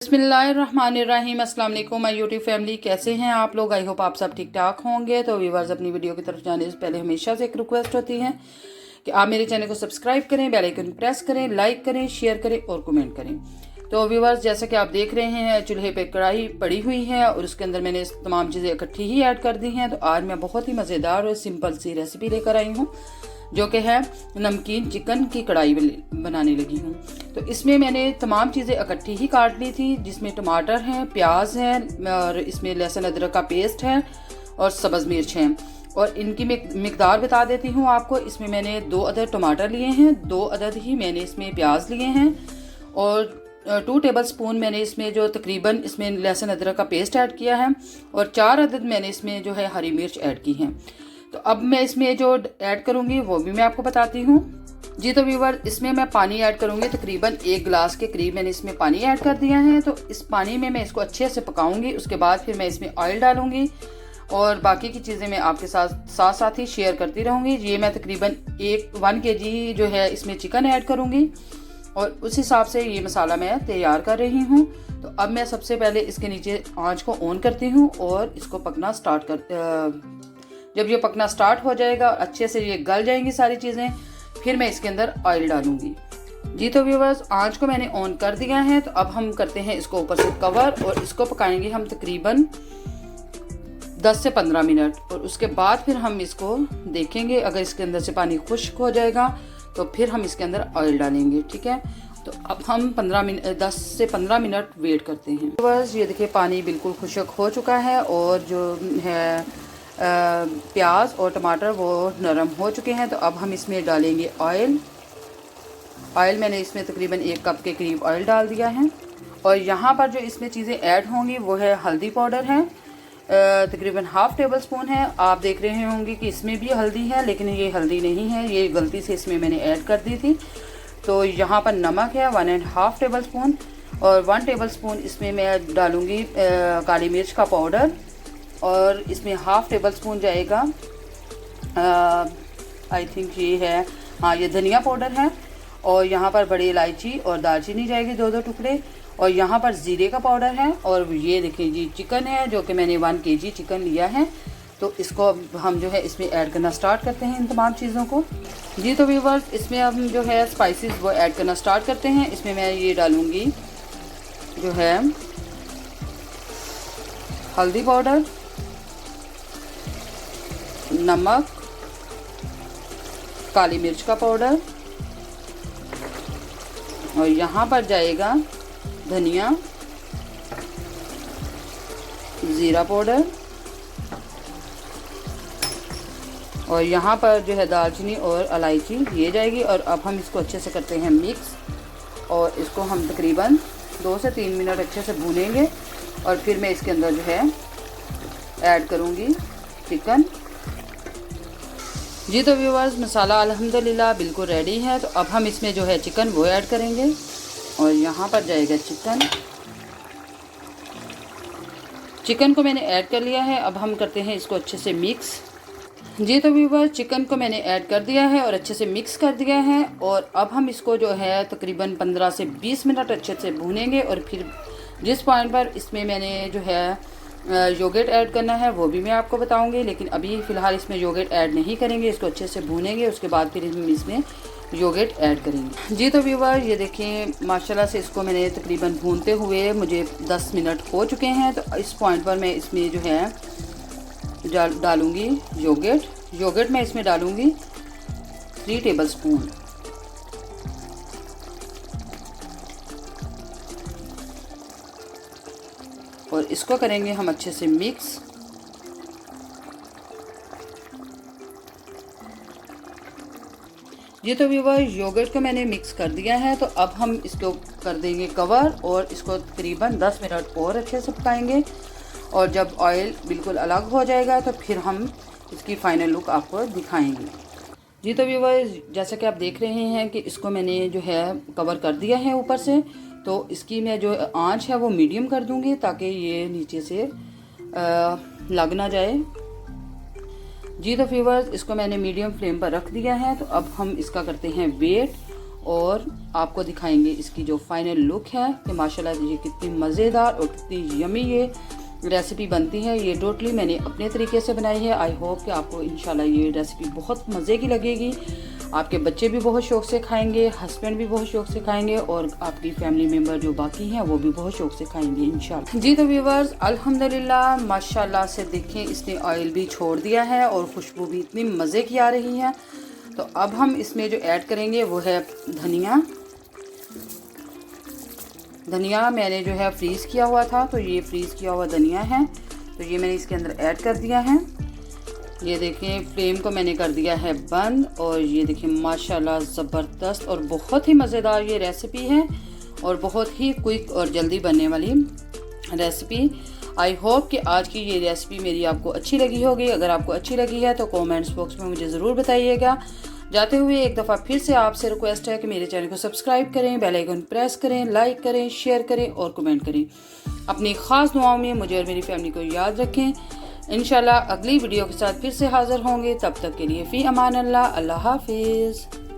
बिस्मिल्लाहिर्रहमानिर्रहीम। अस्सलाम वालेकुम माय यूट्यूब फैमिली, कैसे हैं आप लोग? आई होप आप सब ठीक ठाक होंगे। तो व्यूवर्स, अपनी वीडियो की तरफ जाने से पहले हमेशा से एक रिक्वेस्ट होती है कि आप मेरे चैनल को सब्सक्राइब करें, बेल आइकन प्रेस करें, लाइक करें, शेयर करें और कमेंट करें। तो व्यूवर्स, जैसा कि आप देख रहे हैं, चूल्हे पे कढ़ाई पड़ी हुई है और उसके अंदर मैंने तमाम चीज़ें इकट्ठी ही ऐड कर दी हैं। तो आज मैं बहुत ही मज़ेदार और सिंपल सी रेसिपी लेकर आई हूँ, जो कि है नमकीन चिकन की कढ़ाई बनाने लगी हूँ। तो इसमें मैंने तमाम चीज़ें इकट्ठी ही काट ली थी, जिसमें टमाटर हैं, प्याज हैं और इसमें लहसुन अदरक का पेस्ट है और सब्ज़ मिर्च है। और इनकी मिकदार बता देती हूँ आपको। इसमें मैंने 2 अदद टमाटर लिए हैं, 2 अदद ही मैंने इसमें प्याज लिए हैं और 2 टेबल स्पून मैंने इसमें जो तकरीबन इसमें लहसुन अदरक का पेस्ट ऐड किया है और 4 अदद मैंने इसमें जो है हरी मिर्च ऐड की है। तो अब मैं इसमें जो ऐड करूँगी वो भी मैं आपको बताती हूँ जी। तो व्यूवर, इसमें मैं पानी ऐड करूँगी, तकरीबन 1 गिलास के करीब मैंने इसमें पानी ऐड कर दिया है। तो इस पानी में मैं इसको अच्छे से पकाऊंगी। उसके बाद फिर मैं इसमें ऑयल डालूंगी और बाकी की चीज़ें मैं आपके साथ ही शेयर करती रहूँगी। ये मैं तकरीबन 1 kg जो है इसमें चिकन ऐड करूँगी और उस हिसाब से ये मसाला मैं तैयार कर रही हूँ। तो अब मैं सबसे पहले इसके नीचे आँच को ऑन करती हूँ और इसको पकना जब ये पकना स्टार्ट हो जाएगा और अच्छे से ये गल जाएंगी सारी चीज़ें, फिर मैं इसके अंदर ऑयल डालूंगी जी। तो व्यूवर्स, आँच को मैंने ऑन कर दिया है। तो अब हम करते हैं इसको ऊपर से कवर और इसको पकाएंगे हम तकरीबन 10 से 15 मिनट। और उसके बाद फिर हम इसको देखेंगे, अगर इसके अंदर से पानी खुश्क हो जाएगा तो फिर हम इसके अंदर ऑयल डालेंगे, ठीक है। तो अब हम 10 से 15 मिनट वेट करते हैं। व्यूवर्स, ये देखिए पानी बिल्कुल खुश्क हो चुका है और जो है प्याज और टमाटर वो नरम हो चुके हैं। तो अब हम इसमें डालेंगे ऑयल मैंने इसमें तकरीबन 1 कप के करीब ऑयल डाल दिया है। और यहाँ पर जो इसमें चीज़ें ऐड होंगी वो है हल्दी पाउडर है, तकरीबन ½ टेबल स्पून है। आप देख रहे होंगे कि इसमें भी हल्दी है, लेकिन ये हल्दी नहीं है, ये गलती से इसमें मैंने ऐड कर दी थी। तो यहाँ पर नमक है 1½ टेबल स्पून और 1 टेबल स्पून इसमें मैं डालूँगी काली मिर्च का पाउडर और इसमें ½ टेबल स्पून जाएगा आई थिंक ये है, हाँ, ये धनिया पाउडर है। और यहाँ पर बड़ी इलायची और दालचीनी जाएगी 2-2 टुकड़े। और यहाँ पर ज़ीरे का पाउडर है। और ये देखिए जी चिकन है, जो कि मैंने 1 kg चिकन लिया है। तो इसको हम जो है इसमें ऐड करना स्टार्ट करते हैं इन तमाम चीज़ों को जी। तो व्यूवर्स, इसमें हम जो है स्पाइसेस वो ऐड करना स्टार्ट करते हैं। इसमें मैं ये डालूँगी जो है हल्दी पाउडर, नमक, काली मिर्च का पाउडर और यहाँ पर जाएगा धनिया, ज़ीरा पाउडर और यहाँ पर जो है दालचीनी और इलायची ये जाएगी। और अब हम इसको अच्छे से करते हैं मिक्स और इसको हम तकरीबन 2 से 3 मिनट अच्छे से भूनेंगे। और फिर मैं इसके अंदर जो है ऐड करूँगी चिकन जी। तो व्यूवर्स, मसाला अल्हम्दुलिल्लाह बिल्कुल रेडी है। तो अब हम इसमें जो है चिकन वो ऐड करेंगे और यहाँ पर जाएगा चिकन को मैंने ऐड कर लिया है। अब हम करते हैं इसको अच्छे से मिक्स जी। तो व्यूवर्स, चिकन को मैंने ऐड कर दिया है और अच्छे से मिक्स कर दिया है। और अब हम इसको जो है तकरीबन 15 से 20 मिनट अच्छे से भूनेंगे। और फिर जिस पॉइंट पर इसमें मैंने जो है योगर्ट ऐड करना है वो भी मैं आपको बताऊंगी, लेकिन अभी फ़िलहाल इसमें योगर्ट ऐड नहीं करेंगे। इसको अच्छे से भूनेंगे, उसके बाद फिर हम इसमें योगर्ट ऐड करेंगे जी। तो व्यूवर, ये देखें माशाल्लाह से इसको मैंने तकरीबन भूनते हुए मुझे 10 मिनट हो चुके हैं। तो इस पॉइंट पर मैं इसमें जो है डालूँगी योगर्ट मैं इसमें डालूँगी 3 टेबल स्पून। और इसको करेंगे हम अच्छे से मिक्स जी। तो व्यूवर, योगर्ट को मैंने मिक्स कर दिया है। तो अब हम इसको कर देंगे कवर और इसको तकरीबन 10 मिनट और अच्छे से पकाएंगे। और जब ऑयल बिल्कुल अलग हो जाएगा तो फिर हम इसकी फ़ाइनल लुक आपको दिखाएंगे जी। तो व्यूवर, जैसा कि आप देख रहे हैं कि इसको मैंने जो है कवर कर दिया है ऊपर से। तो इसकी मैं जो आंच है वो मीडियम कर दूंगी ताकि ये नीचे से लग ना जाए जी। तो व्यूवर्स, इसको मैंने मीडियम फ्लेम पर रख दिया है। तो अब हम इसका करते हैं वेट और आपको दिखाएंगे इसकी जो फाइनल लुक है कि माशाल्लाह ये कितनी मज़ेदार और कितनी यमी ये रेसिपी बनती है। ये टोटली मैंने अपने तरीके से बनाई है। आई होप कि आपको इंशाल्लाह ये रेसिपी बहुत मज़े की लगेगी। आपके बच्चे भी बहुत शौक़ से खाएंगे, हस्बैंड भी बहुत शौक़ से खाएंगे और आपकी फैमिली मेम्बर जो बाकी हैं वो भी बहुत शौक़ से खाएंगे इंशाल्लाह। जी तो व्यूअर्स अल्हम्दुलिल्लाह माशाल्लाह से देखें इसने ऑयल भी छोड़ दिया है और खुशबू भी इतनी मज़े की आ रही है। तो अब हम इसमें जो ऐड करेंगे वो है धनिया। धनिया मैंने जो है फ्रीज़ किया हुआ था, तो ये फ्रीज़ किया हुआ धनिया है, तो ये मैंने इसके अंदर ऐड कर दिया है। ये देखें फ्लेम को मैंने कर दिया है बंद और ये देखें माशाल्लाह ज़बरदस्त और बहुत ही मज़ेदार ये रेसिपी है और बहुत ही क्विक और जल्दी बनने वाली रेसिपी। आई होप कि आज की ये रेसिपी मेरी आपको अच्छी लगी होगी। अगर आपको अच्छी लगी है तो कमेंट्स बॉक्स में मुझे ज़रूर बताइएगा। जाते हुए एक दफ़ा फिर से आपसे रिक्वेस्ट है कि मेरे चैनल को सब्सक्राइब करें, बेल आइकन प्रेस करें, लाइक करें, शेयर करें और कमेंट करें। अपनी ख़ास दुआओं में मुझे और मेरी फैमिली को याद रखें। इंशाल्लाह अगली वीडियो के साथ फिर से हाज़िर होंगे। तब तक के लिए फ़ी अमान अल्लाह, अल्लाह हाफिज़।